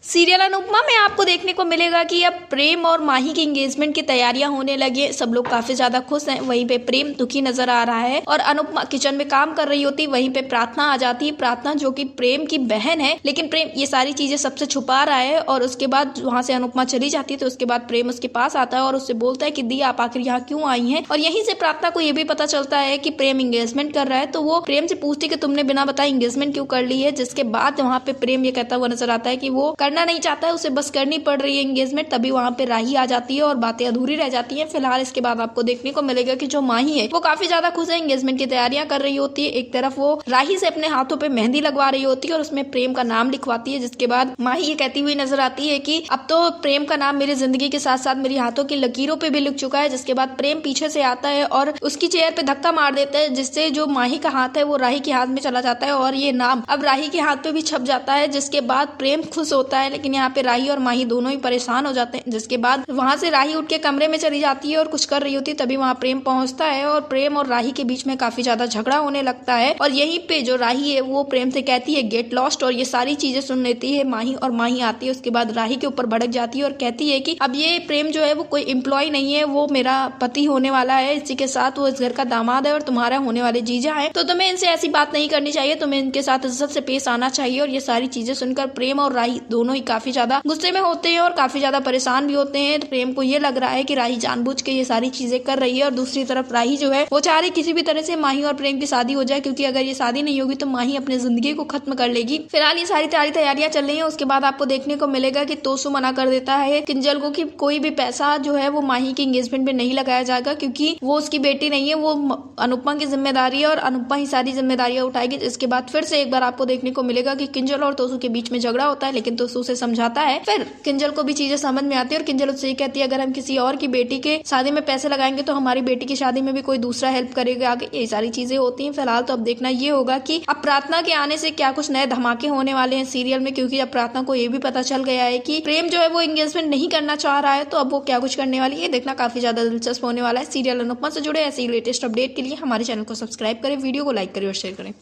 Serial Anupama में आपको देखने को मिलेगा कि अब प्रेम और माही की एंगेजमेंट की तैयारियां होने लगी है। सब लोग काफी ज्यादा खुश हैं। वहीं पे प्रेम दुखी नजर आ रहा है और अनुपमा किचन में काम कर रही होती। वहीं पे प्रार्थना आ जाती है। प्रार्थना जो कि प्रेम की बहन है, लेकिन प्रेम ये सारी चीजें सबसे छुपा रहा है। और उसके बाद वहां से अनुपमा चली जाती है। तो उसके बाद प्रेम उसके पास आता है और उससे बोलता है कि दी आप आखिर यहाँ क्यों आई है। और यहीं से प्रार्थना को ये भी पता चलता है कि प्रेम एंगेजमेंट कर रहा है। तो वो प्रेम से पूछती कि तुमने बिना बताए एंगेजमेंट क्यों कर ली है। जिसके बाद वहाँ पे प्रेम ये कहता हुआ नजर आता है कि वो करना नहीं चाहता है, उसे बस करनी पड़ रही है एंगेजमेंट। तभी वहाँ पे राही आ जाती है और बातें अधूरी रह जाती हैं। फिलहाल इसके बाद आपको देखने को मिलेगा कि जो माही है वो काफी ज्यादा खुश है, एंगेजमेंट की तैयारियां कर रही होती है। एक तरफ वो राही से अपने हाथों पे मेहंदी लगवा रही होती है और उसमें प्रेम का नाम लिखवाती है। जिसके बाद माही ये कहती हुई नजर आती है कि अब तो प्रेम का नाम मेरी जिंदगी के साथ साथ मेरी हाथों की लकीरों पे भी लिख चुका है। जिसके बाद प्रेम पीछे से आता है और उसकी चेयर पे धक्का मार देता है, जिससे जो माही का हाथ है वो राही के हाथ में चला जाता है और ये नाम अब राही के हाथ पे भी छप जाता है। जिसके बाद प्रेम खुश होता है, लेकिन यहाँ पे राही और माही दोनों ही परेशान हो जाते हैं। जिसके बाद वहां से राही उठ के कमरे में चली जाती है और कुछ कर रही होती है। तभी वहां प्रेम पहुंचता है और प्रेम और राही के बीच में काफी ज्यादा झगड़ा होने लगता है। और यहीं पे जो राही है वो प्रेम से कहती है गेट लॉस्ट, और ये सारी चीजें सुन लेती है माही। और माही आती है उसके बाद राही के ऊपर भड़क जाती है और कहती है कि अब ये प्रेम जो है वो कोई एम्प्लॉय नहीं है, वो मेरा पति होने वाला है। इसी के साथ वो इस घर का दामाद है और तुम्हारा होने वाले जीजा है। तो तुम्हें इनसे ऐसी बात नहीं करनी चाहिए, तुम्हें इनके साथ इज्जत से पेश आना चाहिए। और ये सारी चीजें सुनकर प्रेम और राही दोनों ही काफी ज्यादा गुस्से में होते हैं और काफी ज्यादा परेशान भी होते हैं। प्रेम को ये लग रहा है कि राही जानबूझ के ये सारी चीजें कर रही है और दूसरी तरफ राही जो है वो चाह रही किसी भी तरह से माही और प्रेम की शादी हो जाए, क्योंकि अगर ये शादी नहीं होगी तो माही अपनी जिंदगी को खत्म कर लेगी। फिलहाल ये सारी तैयारियां चल रही है। उसके बाद आपको देखने को मिलेगा कि तोसू मना कर देता है किंजल को कि कोई भी पैसा जो है वो माही की एंगेजमेंट में नहीं लगाया जाएगा, क्योंकि वो उसकी बेटी नहीं है, वो अनुपमा की जिम्मेदारी है और अनुपमा ही सारी जिम्मेदारियां उठाएगी। इसके बाद फिर से एक बार आपको देखने को मिलेगा कि किंजल और तोसू के बीच में झगड़ा होता है, लेकिन तोसू उसे समझाता है। फिर किंजल को भी चीजें समझ में आती है और किंजल उससे कहती है अगर हम किसी और की बेटी के शादी में पैसे लगाएंगे तो हमारी बेटी की शादी में भी कोई दूसरा हेल्प करेगा आगे। ये सारी चीजें होती हैं। फिलहाल तो अब देखना ये होगा कि अब प्रार्थना के आने से क्या कुछ नए धमाके होने वाले हैं सीरियल में, क्योंकि अब प्रार्थना को ये भी पता चल गया है कि प्रेम जो है वो एंगेजमेंट नहीं करना चाह रहा है। तो अब वो क्या कुछ करने वाली है, देखना काफी ज्यादा दिलचस्प होने वाला है। सीरियल अनुपमा से जुड़े ऐसे ही लेटेस्ट अपडेट के लिए हमारे चैनल को सब्सक्राइब करें, वीडियो को लाइक करें और शेयर करें।